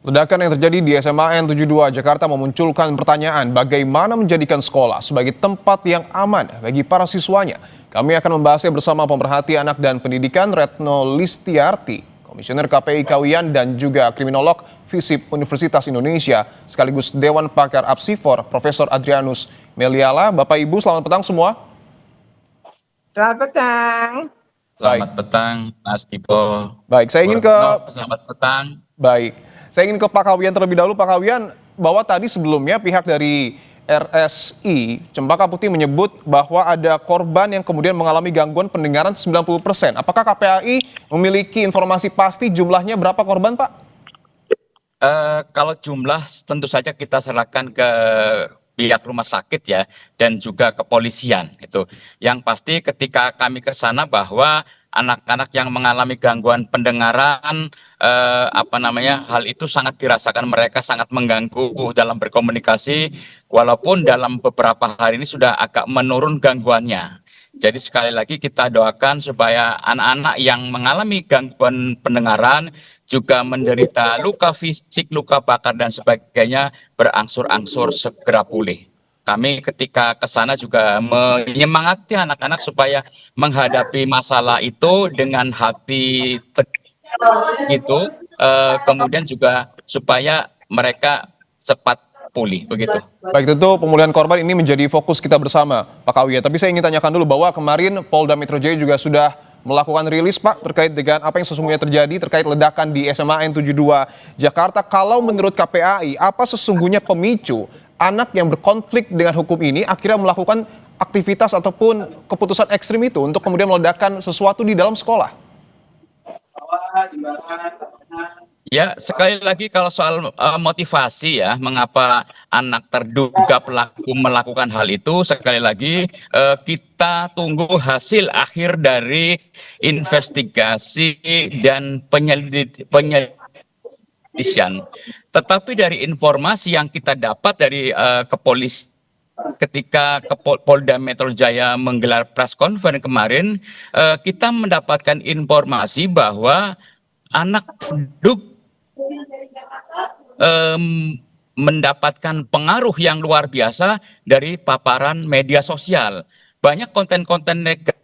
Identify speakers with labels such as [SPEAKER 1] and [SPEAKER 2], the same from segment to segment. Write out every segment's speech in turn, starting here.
[SPEAKER 1] Ledakan yang terjadi di SMA N72 Jakarta memunculkan pertanyaan bagaimana menjadikan sekolah sebagai tempat yang aman bagi para siswanya. Kami akan membahasnya bersama pemerhati anak dan pendidikan Retno Listiarti, Komisioner KPI Kawian dan juga kriminolog FISIP Universitas Indonesia, sekaligus Dewan Pakar Apsifor, Profesor Adrianus Meliala. Bapak Ibu, selamat petang semua.
[SPEAKER 2] Selamat petang.
[SPEAKER 3] Selamat petang, Mas Tipo.
[SPEAKER 1] Baik, saya ingin
[SPEAKER 3] selamat petang.
[SPEAKER 1] Baik, saya ingin ke Pak Kawian terlebih dahulu. Pak Kawian, bahwa tadi sebelumnya pihak dari RSI Cempaka Putih menyebut bahwa ada korban yang kemudian mengalami gangguan pendengaran 90%. Apakah KPAI memiliki informasi pasti jumlahnya berapa korban, Pak?
[SPEAKER 3] Kalau jumlah tentu saja kita serahkan ke pihak rumah sakit ya, dan juga kepolisian itu. Yang pasti ketika kami ke sana bahwa anak-anak yang mengalami gangguan pendengaran, hal itu sangat dirasakan, mereka sangat mengganggu dalam berkomunikasi, walaupun dalam beberapa hari ini sudah agak menurun gangguannya. Jadi sekali lagi kita doakan supaya anak-anak yang mengalami gangguan pendengaran juga menderita luka fisik, luka bakar dan sebagainya berangsur-angsur segera pulih. Kami ketika ke sana juga menyemangati anak-anak supaya menghadapi masalah itu dengan hati gitu, kemudian juga supaya mereka cepat pulih begitu.
[SPEAKER 1] Baik, tentu pemulihan korban ini menjadi fokus kita bersama, Pak Kawian. Tapi saya ingin tanyakan dulu bahwa kemarin Polda Metro Jaya juga sudah melakukan rilis, Pak, terkait dengan apa yang sesungguhnya terjadi terkait ledakan di SMA N72 Jakarta. Kalau menurut KPAI, apa sesungguhnya pemicu anak yang berkonflik dengan hukum ini akhirnya melakukan aktivitas ataupun keputusan ekstrim itu untuk kemudian meledakkan sesuatu di dalam sekolah?
[SPEAKER 3] Ya, sekali lagi kalau soal motivasi ya, mengapa anak terduga pelaku melakukan hal itu, sekali lagi kita tunggu hasil akhir dari investigasi dan penyelidikan. Tetapi dari informasi yang kita dapat dari kepolisian ketika Polda Metro Jaya menggelar press conference kemarin, kita mendapatkan informasi bahwa anak terduga mendapatkan pengaruh yang luar biasa dari paparan media sosial. Banyak konten-konten negatif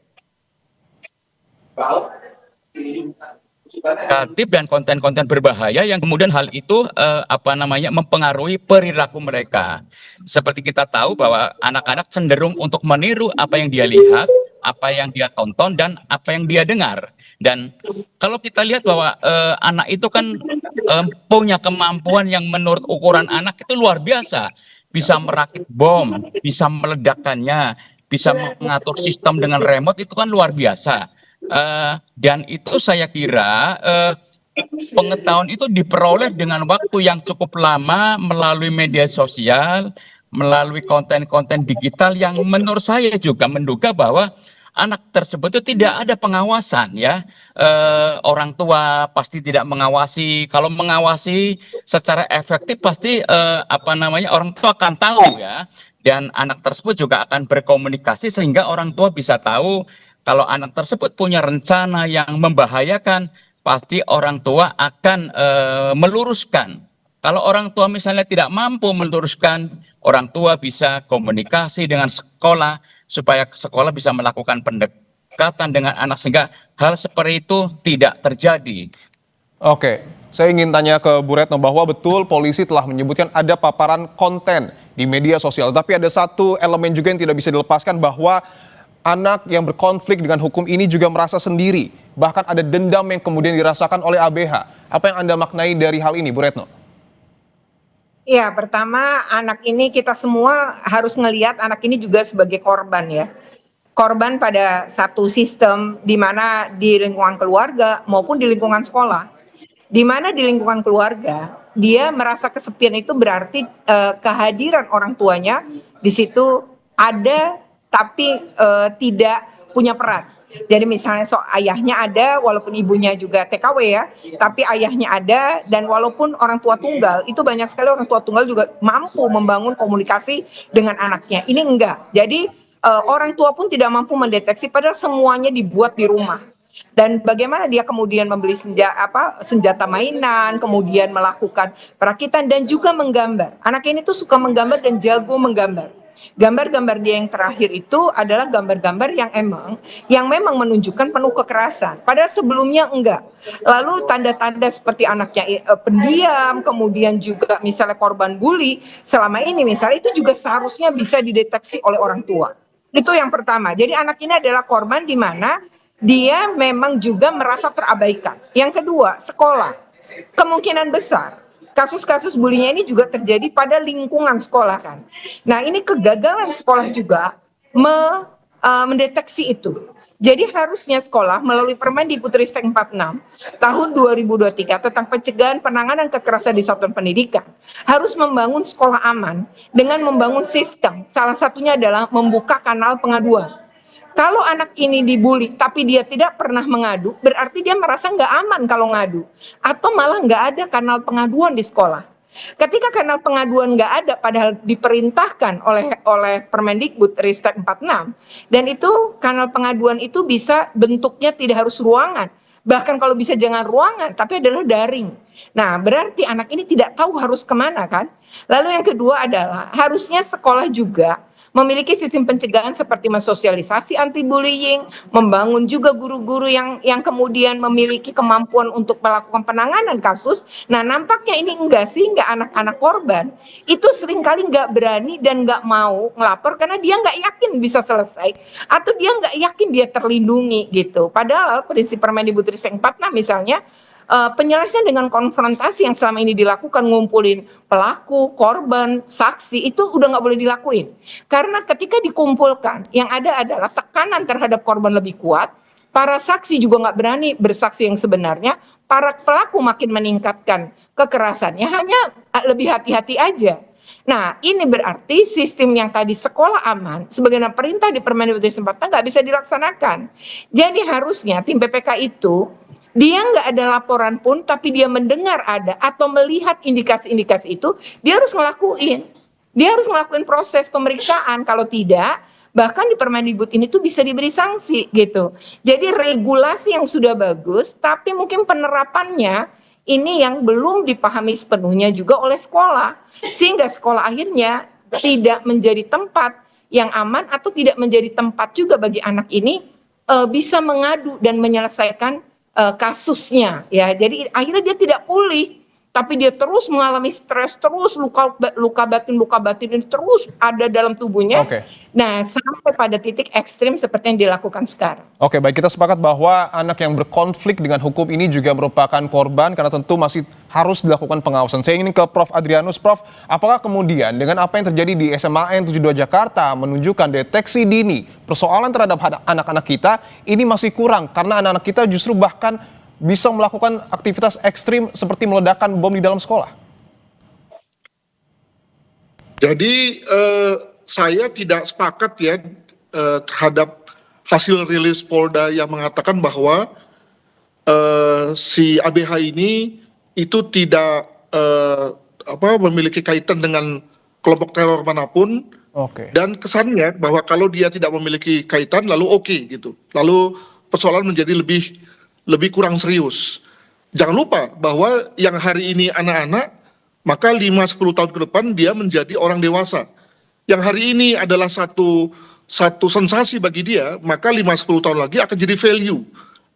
[SPEAKER 3] dan konten-konten berbahaya yang kemudian hal itu mempengaruhi perilaku mereka. Seperti kita tahu bahwa anak-anak cenderung untuk meniru apa yang dia lihat, apa yang dia tonton, dan apa yang dia dengar. Dan kalau kita lihat bahwa anak itu kan punya kemampuan yang menurut ukuran anak itu luar biasa. Bisa merakit bom, bisa meledakkannya, bisa mengatur sistem dengan remote, itu kan luar biasa. Dan itu saya kira pengetahuan itu diperoleh dengan waktu yang cukup lama melalui media sosial, melalui konten-konten digital yang menurut saya juga menduga bahwa anak tersebut itu tidak ada pengawasan ya. Orang tua pasti tidak mengawasi. Kalau mengawasi secara efektif pasti orang tua akan tahu ya. Dan anak tersebut juga akan berkomunikasi sehingga orang tua bisa tahu kalau anak tersebut punya rencana yang membahayakan, pasti orang tua akan meluruskan. Kalau orang tua misalnya tidak mampu meluruskan, orang tua bisa komunikasi dengan sekolah supaya sekolah bisa melakukan pendekatan dengan anak sehingga hal seperti itu tidak terjadi.
[SPEAKER 1] Oke, saya ingin tanya ke Bu Retno bahwa betul polisi telah menyebutkan ada paparan konten di media sosial, tapi ada satu elemen juga yang tidak bisa dilepaskan bahwa anak yang berkonflik dengan hukum ini juga merasa sendiri, bahkan ada dendam yang kemudian dirasakan oleh ABH. Apa yang Anda maknai dari hal ini, Bu Retno?
[SPEAKER 2] Ya, pertama anak ini kita semua harus ngelihat anak ini juga sebagai korban ya. Korban pada satu sistem di mana di lingkungan keluarga maupun di lingkungan sekolah. Di mana di lingkungan keluarga dia merasa kesepian itu berarti kehadiran orang tuanya di situ ada tapi tidak punya peran. Jadi misalnya ayahnya ada walaupun ibunya juga TKW ya, tapi ayahnya ada dan walaupun orang tua tunggal, itu banyak sekali orang tua tunggal juga mampu membangun komunikasi dengan anaknya. Ini enggak. Jadi orang tua pun tidak mampu mendeteksi padahal semuanya dibuat di rumah. Dan bagaimana dia kemudian membeli senjata mainan, kemudian melakukan perakitan dan juga menggambar. Anak ini tuh suka menggambar dan jago menggambar. Gambar-gambar dia yang terakhir itu adalah gambar-gambar yang memang menunjukkan penuh kekerasan. Padahal sebelumnya enggak. Lalu tanda-tanda seperti anaknya pendiam, kemudian juga misalnya korban bully, selama ini misalnya itu juga seharusnya bisa dideteksi oleh orang tua. Itu yang pertama. Jadi anak ini adalah korban di mana dia memang juga merasa terabaikan. Yang kedua, sekolah. Kemungkinan besar kasus-kasus bullying ini juga terjadi pada lingkungan sekolah kan. Nah ini kegagalan sekolah juga mendeteksi itu. Jadi harusnya sekolah melalui Permendikbudristek 46 tahun 2023 tentang pencegahan penanganan kekerasan di satuan pendidikan harus membangun sekolah aman dengan membangun sistem. Salah satunya adalah membuka kanal pengaduan. Kalau anak ini dibully tapi dia tidak pernah mengadu, berarti dia merasa nggak aman kalau ngadu. Atau malah nggak ada kanal pengaduan di sekolah. Ketika kanal pengaduan nggak ada, padahal diperintahkan oleh Permendikbudristek 46, dan itu kanal pengaduan itu bisa bentuknya tidak harus ruangan. Bahkan kalau bisa jangan ruangan, tapi adalah daring. Nah, berarti anak ini tidak tahu harus kemana kan? Lalu yang kedua adalah harusnya sekolah juga memiliki sistem pencegahan seperti mensosialisasi anti bullying, membangun juga guru-guru yang kemudian memiliki kemampuan untuk melakukan penanganan kasus. Nah, nampaknya ini enggak, sehingga anak-anak korban itu seringkali nggak berani dan nggak mau ngelapor karena dia nggak yakin bisa selesai atau dia nggak yakin dia terlindungi gitu. Padahal prinsip Permendikbudristek 46 misalnya penyelesaian dengan konfrontasi yang selama ini dilakukan, ngumpulin pelaku, korban, saksi, itu udah nggak boleh dilakuin. Karena ketika dikumpulkan, yang ada adalah tekanan terhadap korban lebih kuat, para saksi juga nggak berani bersaksi yang sebenarnya, para pelaku makin meningkatkan kekerasannya, hanya lebih hati-hati aja. Nah, ini berarti sistem yang tadi sekolah aman, sebagaimana perintah di Permendikbudristek 46 nggak bisa dilaksanakan. Jadi harusnya tim PPK itu dia nggak ada laporan pun, tapi dia mendengar ada atau melihat indikasi-indikasi itu, dia harus ngelakuin. Dia harus ngelakuin proses pemeriksaan. Kalau tidak, bahkan di Permendikbud ini tuh bisa diberi sanksi gitu. Jadi regulasi yang sudah bagus, tapi mungkin penerapannya ini yang belum dipahami sepenuhnya juga oleh sekolah. Sehingga sekolah akhirnya tidak menjadi tempat yang aman atau tidak menjadi tempat juga bagi anak ini bisa mengadu dan menyelesaikan kasusnya ya. Jadi akhirnya dia tidak pulih, tapi dia terus mengalami stres, terus luka batin ini terus ada dalam tubuhnya. Nah, sampai pada titik ekstrim seperti yang dilakukan sekarang.
[SPEAKER 1] Oke, baik, kita sepakat bahwa anak yang berkonflik dengan hukum ini juga merupakan korban karena tentu masih harus dilakukan pengawasan. Saya ingin ke Prof. Adrianus. Prof, apakah kemudian dengan apa yang terjadi di SMAN 72 Jakarta menunjukkan deteksi dini persoalan terhadap anak-anak kita ini masih kurang karena anak-anak kita justru bahkan bisa melakukan aktivitas ekstrim seperti meledakkan bom di dalam sekolah?
[SPEAKER 4] Jadi saya tidak sepakat ya terhadap hasil rilis Polda yang mengatakan bahwa si ABH ini itu tidak memiliki kaitan dengan kelompok teror manapun. Dan kesannya bahwa kalau dia tidak memiliki kaitan lalu gitu, lalu persoalan menjadi lebih kurang serius. Jangan lupa bahwa yang hari ini anak-anak, maka 5-10 tahun ke depan dia menjadi orang dewasa. Yang hari ini adalah satu sensasi bagi dia, maka 5-10 tahun lagi akan jadi value,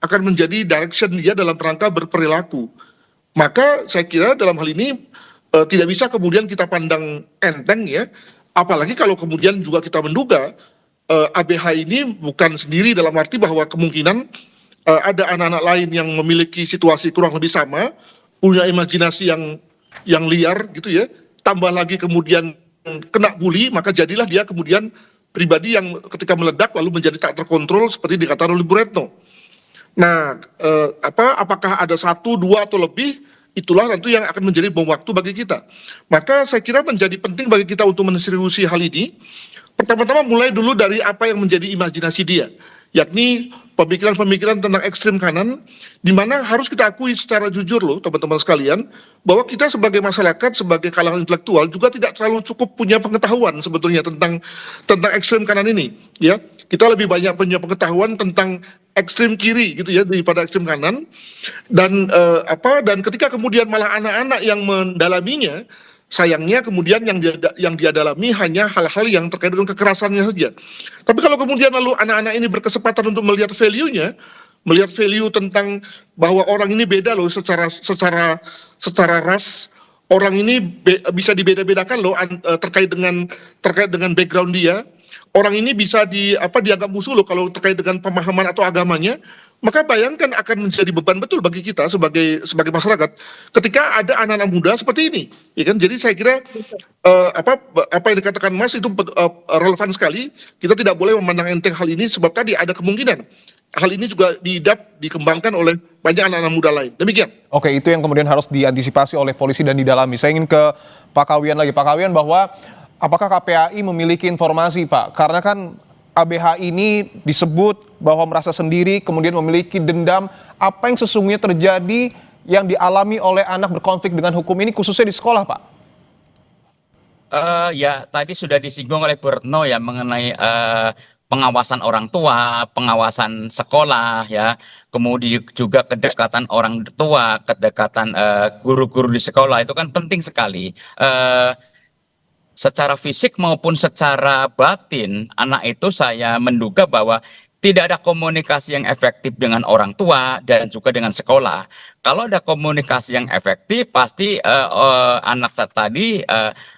[SPEAKER 4] akan menjadi direction dia dalam rangka berperilaku. Maka saya kira dalam hal ini tidak bisa kemudian kita pandang enteng ya, apalagi kalau kemudian juga kita menduga ABH ini bukan sendiri dalam arti bahwa kemungkinan ada anak-anak lain yang memiliki situasi kurang lebih sama, punya imajinasi yang liar gitu ya, tambah lagi kemudian kena bully, maka jadilah dia kemudian pribadi yang ketika meledak lalu menjadi tak terkontrol seperti dikatakan oleh Bu Retno. Nah, apakah ada 1, 2 atau lebih, itulah nanti yang akan menjadi bom waktu bagi kita. Maka saya kira menjadi penting bagi kita untuk menseriusi hal ini. Pertama-tama mulai dulu dari apa yang menjadi imajinasi dia, yakni pemikiran-pemikiran tentang ekstrem kanan, di mana harus kita akui secara jujur loh teman-teman sekalian, bahwa kita sebagai masyarakat, sebagai kalangan intelektual juga tidak terlalu cukup punya pengetahuan sebetulnya tentang ekstrem kanan ini. Ya, kita lebih banyak punya pengetahuan tentang ekstrem kiri gitu ya daripada ekstrem kanan, dan dan ketika kemudian malah anak-anak yang mendalaminya, sayangnya kemudian yang dia dalami hanya hal-hal yang terkait dengan kekerasannya saja. Tapi kalau kemudian lalu anak-anak ini berkesempatan untuk melihat value-nya, melihat value tentang bahwa orang ini beda loh secara ras, orang ini bisa dibeda-bedakan loh terkait dengan background dia. Orang ini bisa dianggap musuh loh kalau terkait dengan pemahaman atau agamanya. Maka bayangkan akan menjadi beban betul bagi kita sebagai masyarakat ketika ada anak-anak muda seperti ini, ya kan? Jadi saya kira apa yang dikatakan Mas itu relevan sekali. Kita tidak boleh memandang enteng hal ini, sebab tadi ada kemungkinan hal ini juga dikembangkan oleh banyak anak-anak muda lain. Demikian.
[SPEAKER 1] Oke, itu yang kemudian harus diantisipasi oleh polisi dan didalami. Saya ingin ke Pak Kawian lagi. Pak Kawian, bahwa apakah KPAI memiliki informasi, Pak? Karena kan ABH ini disebut bahwa merasa sendiri, kemudian memiliki dendam. Apa yang sesungguhnya terjadi yang dialami oleh anak berkonflik dengan hukum ini, khususnya di sekolah, Pak?
[SPEAKER 3] Ya, tadi sudah disinggung oleh Bu Retno ya mengenai pengawasan orang tua, pengawasan sekolah, ya, kemudian juga kedekatan orang tua, kedekatan guru-guru di sekolah, itu kan penting sekali. Secara fisik maupun secara batin, anak itu saya menduga bahwa tidak ada komunikasi yang efektif dengan orang tua dan juga dengan sekolah. Kalau ada komunikasi yang efektif, pasti anak tadi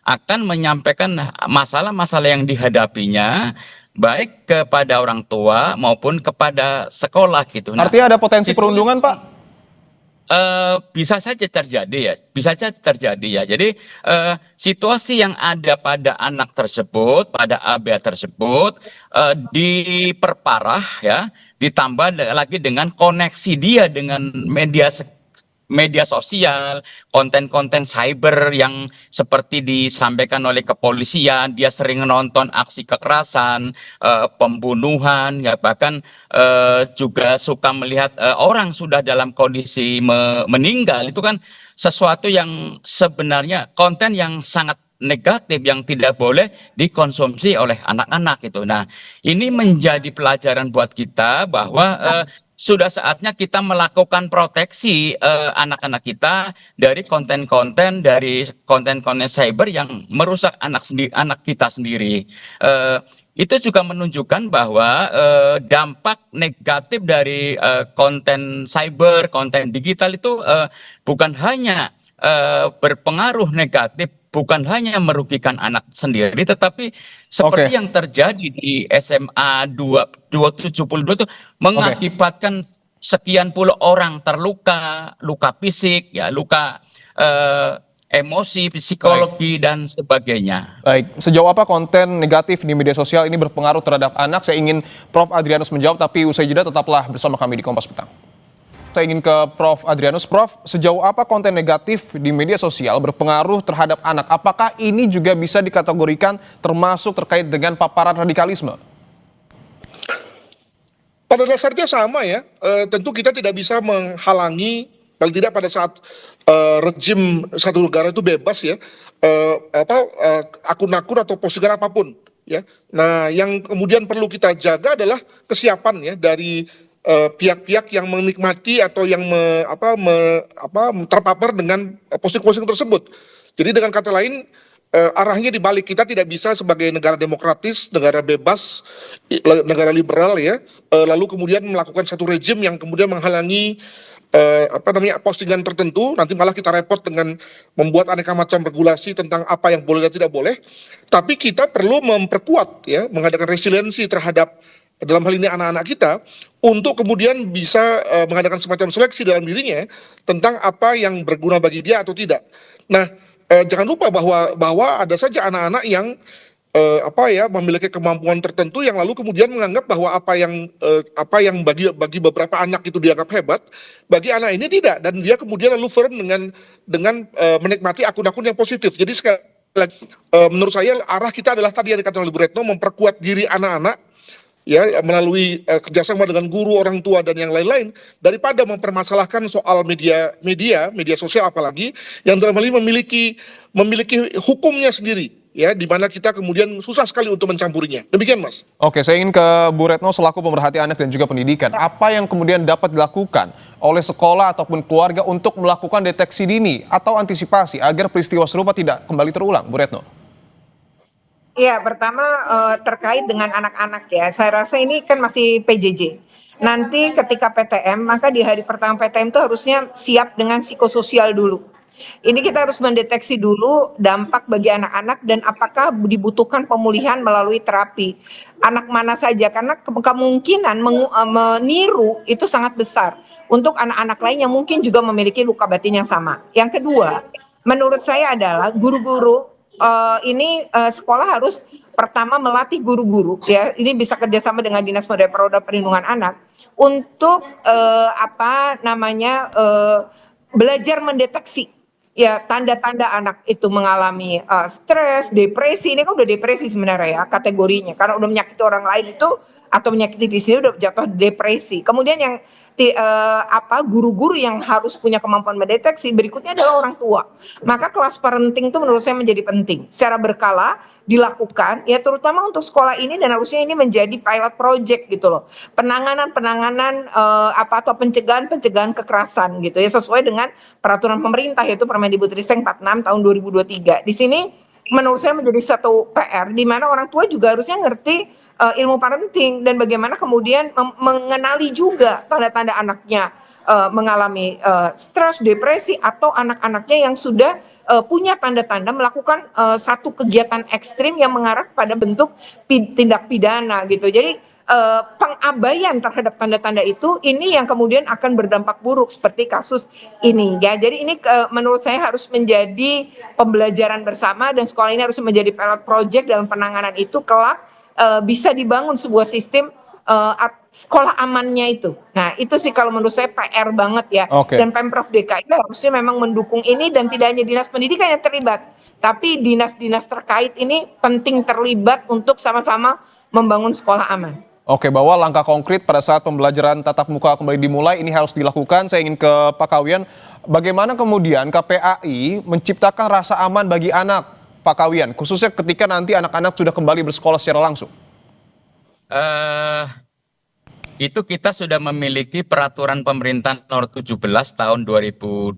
[SPEAKER 3] akan menyampaikan masalah-masalah yang dihadapinya, baik kepada orang tua maupun kepada sekolah gitu.
[SPEAKER 1] Artinya ada potensi perundungan, Pak?
[SPEAKER 3] Bisa saja terjadi ya, bisa saja terjadi ya. Jadi situasi yang ada pada anak tersebut, pada ABH tersebut diperparah ya, ditambah lagi dengan koneksi dia dengan media sosial, konten-konten cyber yang seperti disampaikan oleh kepolisian. Dia sering nonton aksi kekerasan, pembunuhan, ya, bahkan juga suka melihat orang sudah dalam kondisi meninggal. Itu kan sesuatu yang sebenarnya konten yang sangat negatif yang tidak boleh dikonsumsi oleh anak-anak itu. Nah, ini menjadi pelajaran buat kita bahwa sudah saatnya kita melakukan proteksi anak-anak kita dari konten-konten cyber yang merusak anak kita sendiri. Itu juga menunjukkan bahwa dampak negatif dari konten cyber, konten digital itu bukan hanya berpengaruh negatif, bukan hanya merugikan anak sendiri, tetapi seperti yang terjadi di SMA 272 itu mengakibatkan sekian puluh orang terluka, luka fisik, ya, luka emosi, psikologi, dan sebagainya.
[SPEAKER 1] Baik, sejauh apa konten negatif di media sosial ini berpengaruh terhadap anak? Saya ingin Prof. Adrianus menjawab, tapi usai jeda tetaplah bersama kami di Kompas Petang. Saya ingin ke Prof. Adrianus. Prof, sejauh apa konten negatif di media sosial berpengaruh terhadap anak? Apakah ini juga bisa dikategorikan termasuk terkait dengan paparan radikalisme?
[SPEAKER 4] Pada dasarnya sama ya. Tentu kita tidak bisa menghalangi, paling tidak pada saat rejim satu negara itu bebas ya, akun-akun atau postingan apapun ya. Nah, yang kemudian perlu kita jaga adalah kesiapan ya dari pihak-pihak yang menikmati atau yang terpapar dengan posting-posting tersebut. Jadi dengan kata lain, arahnya dibalik. Kita tidak bisa sebagai negara demokratis, negara bebas, negara liberal ya, lalu kemudian melakukan satu rejim yang kemudian menghalangi postingan tertentu. Nanti malah kita repot dengan membuat aneka macam regulasi tentang apa yang boleh dan tidak boleh. Tapi kita perlu memperkuat ya, mengadakan resiliensi terhadap, dalam hal ini anak-anak kita, untuk kemudian bisa mengadakan semacam seleksi dalam dirinya tentang apa yang berguna bagi dia atau tidak. Nah, jangan lupa bahwa ada saja anak-anak yang memiliki kemampuan tertentu yang lalu kemudian menganggap bahwa apa yang bagi beberapa anak itu dianggap hebat, bagi anak ini tidak, dan dia kemudian lalu firm dengan menikmati akun-akun yang positif. Jadi sekali lagi, menurut saya arah kita adalah tadi yang dikatakan oleh Bu Retno, memperkuat diri anak-anak ya, melalui kerjasama dengan guru, orang tua, dan yang lain-lain, daripada mempermasalahkan soal media sosial, apalagi yang dalam hal ini memiliki hukumnya sendiri ya, di mana kita kemudian susah sekali untuk mencampurinya. Demikian, Mas.
[SPEAKER 1] Oke, saya ingin ke Bu Retno selaku pemerhati anak dan juga pendidikan. Apa yang kemudian dapat dilakukan oleh sekolah ataupun keluarga untuk melakukan deteksi dini atau antisipasi agar peristiwa serupa tidak kembali terulang, Bu Retno?
[SPEAKER 2] Iya, pertama terkait dengan anak-anak ya, saya rasa ini kan masih PJJ. Nanti ketika PTM, maka di hari pertama PTM itu harusnya siap dengan psikososial dulu. Ini kita harus mendeteksi dulu dampak bagi anak-anak dan apakah dibutuhkan pemulihan melalui terapi. Anak mana saja, karena kemungkinan meniru itu sangat besar untuk anak-anak lain yang mungkin juga memiliki luka batin yang sama. Yang kedua, menurut saya adalah guru-guru sekolah harus pertama melatih guru-guru ya, ini bisa kerjasama dengan Dinas Pemberdayaan Perlindungan Anak untuk belajar mendeteksi ya tanda-tanda anak itu mengalami stres, depresi. Ini kan udah depresi sebenarnya ya kategorinya, karena udah menyakiti orang lain itu atau menyakiti diri sendiri udah jatuh depresi. Kemudian yang guru-guru yang harus punya kemampuan mendeteksi berikutnya adalah orang tua. Maka kelas parenting itu menurut saya menjadi penting. Secara berkala dilakukan ya, terutama untuk sekolah ini, dan harusnya ini menjadi pilot project gitu loh. Penanganan atau pencegahan kekerasan gitu ya, sesuai dengan peraturan pemerintah yaitu Permendikbudristek 46 tahun 2023. Di sini menurut saya menjadi satu PR di mana orang tua juga harusnya ngerti ilmu parenting dan bagaimana kemudian mengenali juga tanda-tanda anaknya mengalami stres, depresi, atau anak-anaknya yang sudah punya tanda-tanda melakukan satu kegiatan ekstrim yang mengarah pada bentuk tindak pidana gitu. Jadi pengabaian terhadap tanda-tanda itu ini yang kemudian akan berdampak buruk seperti kasus ini ya. Jadi ini menurut saya harus menjadi pembelajaran bersama dan sekolah ini harus menjadi pilot project dalam penanganan itu kelak. Bisa dibangun sebuah sistem sekolah amannya itu. Nah itu sih kalau menurut saya PR banget ya. Dan Pemprov DKI harusnya memang mendukung ini, dan tidak hanya Dinas Pendidikan yang terlibat, tapi dinas-dinas terkait ini penting terlibat untuk sama-sama membangun sekolah aman.
[SPEAKER 1] Oke, bahwa langkah konkret pada saat pembelajaran tatap muka kembali dimulai ini harus dilakukan. Saya ingin ke Pak Kawian, bagaimana kemudian KPAI menciptakan rasa aman bagi anak, Pak Kawian, khususnya ketika nanti anak-anak sudah kembali bersekolah secara langsung?
[SPEAKER 3] Itu kita sudah memiliki peraturan pemerintah nomor 17 tahun 2025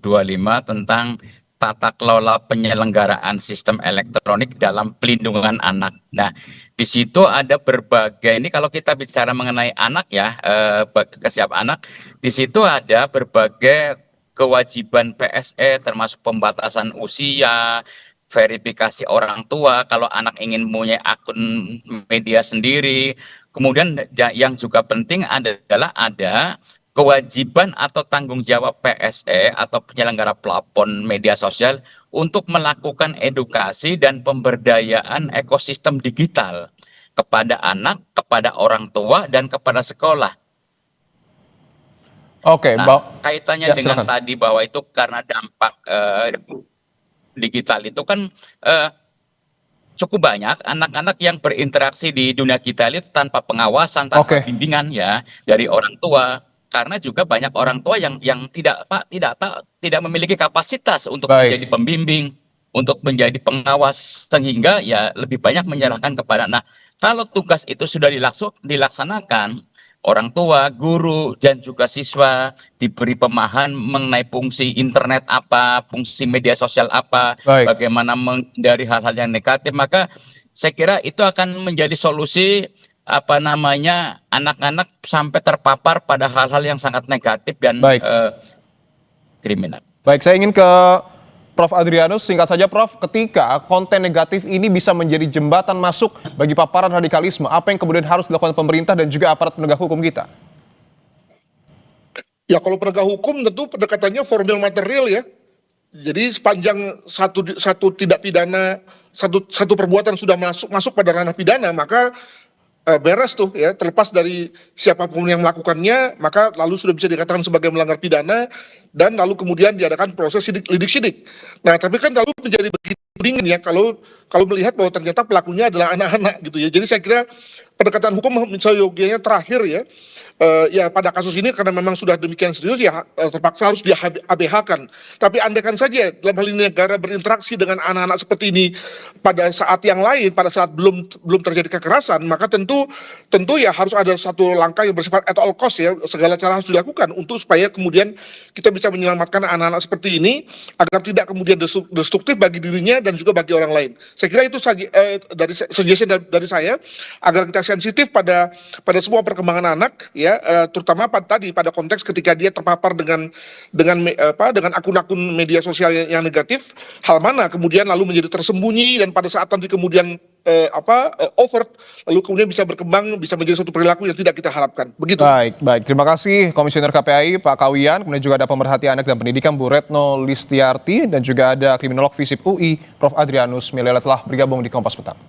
[SPEAKER 3] tentang tata kelola penyelenggaraan sistem elektronik dalam pelindungan anak. Nah, di situ ada berbagai, ini kalau kita bicara mengenai anak ya, kesiapan anak, di situ ada berbagai kewajiban PSE termasuk pembatasan usia, verifikasi orang tua kalau anak ingin punya akun media sendiri. Kemudian yang juga penting adalah ada kewajiban atau tanggung jawab PSE atau penyelenggara platform media sosial untuk melakukan edukasi dan pemberdayaan ekosistem digital kepada anak, kepada orang tua, dan kepada sekolah.
[SPEAKER 1] Oke,
[SPEAKER 3] kaitannya dengan tadi bahwa itu karena dampak digital itu kan cukup banyak anak-anak yang berinteraksi di dunia digital itu tanpa pengawasan, tanpa bimbingan ya dari orang tua, karena juga banyak orang tua yang tidak memiliki kapasitas untuk menjadi pembimbing, untuk menjadi pengawas, sehingga ya lebih banyak menyerahkan kepada. Nah, kalau tugas itu sudah dilaksanakan, orang tua, guru, dan juga siswa diberi pemahaman mengenai fungsi internet apa, fungsi media sosial apa, bagaimana menghindari hal-hal yang negatif, maka saya kira itu akan menjadi solusi anak-anak sampai terpapar pada hal-hal yang sangat negatif dan kriminal.
[SPEAKER 1] Baik, saya ingin ke Prof. Adrianus, singkat saja Prof, ketika konten negatif ini bisa menjadi jembatan masuk bagi paparan radikalisme, apa yang kemudian harus dilakukan pemerintah dan juga aparat penegak hukum kita?
[SPEAKER 4] Ya kalau penegak hukum tentu pendekatannya formil material ya. Jadi sepanjang satu tindak pidana, satu perbuatan sudah masuk pada ranah pidana, maka beres tuh ya, terlepas dari siapapun yang melakukannya, maka lalu sudah bisa dikatakan sebagai melanggar pidana, dan lalu kemudian diadakan proses lidik-sidik. Nah, tapi kan lalu menjadi begitu dingin ya kalau kalau melihat bahwa ternyata pelakunya adalah anak-anak gitu ya. Jadi saya kira pendekatan hukum seyogianya terakhir ya. Ya pada kasus ini karena memang sudah demikian serius ya terpaksa harus diABH-kan. Tapi andaikan saja dalam hal ini negara berinteraksi dengan anak-anak seperti ini pada saat yang lain, pada saat belum terjadi kekerasan, maka tentu ya harus ada satu langkah yang bersifat at all cost ya, segala cara harus dilakukan untuk supaya kemudian kita bisa menyelamatkan anak-anak seperti ini agar tidak kemudian destruktif bagi dirinya dan juga bagi orang lain. Saya kira itu saja dari suggestion dari saya agar kita sensitif pada semua perkembangan anak ya, terutama pada konteks ketika dia terpapar dengan akun-akun media sosial yang negatif, hal mana kemudian lalu menjadi tersembunyi dan pada saat nanti kemudian overt lalu kemudian bisa berkembang, bisa menjadi suatu perilaku yang tidak kita harapkan. Begitu.
[SPEAKER 1] Baik. Terima kasih Komisioner KPAI Pak Kawian, kemudian juga ada pemerhati anak dan pendidikan Bu Retno Listiarti dan juga ada kriminolog FISIP UI Prof Adrianus Milele telah bergabung di Kompas Petang.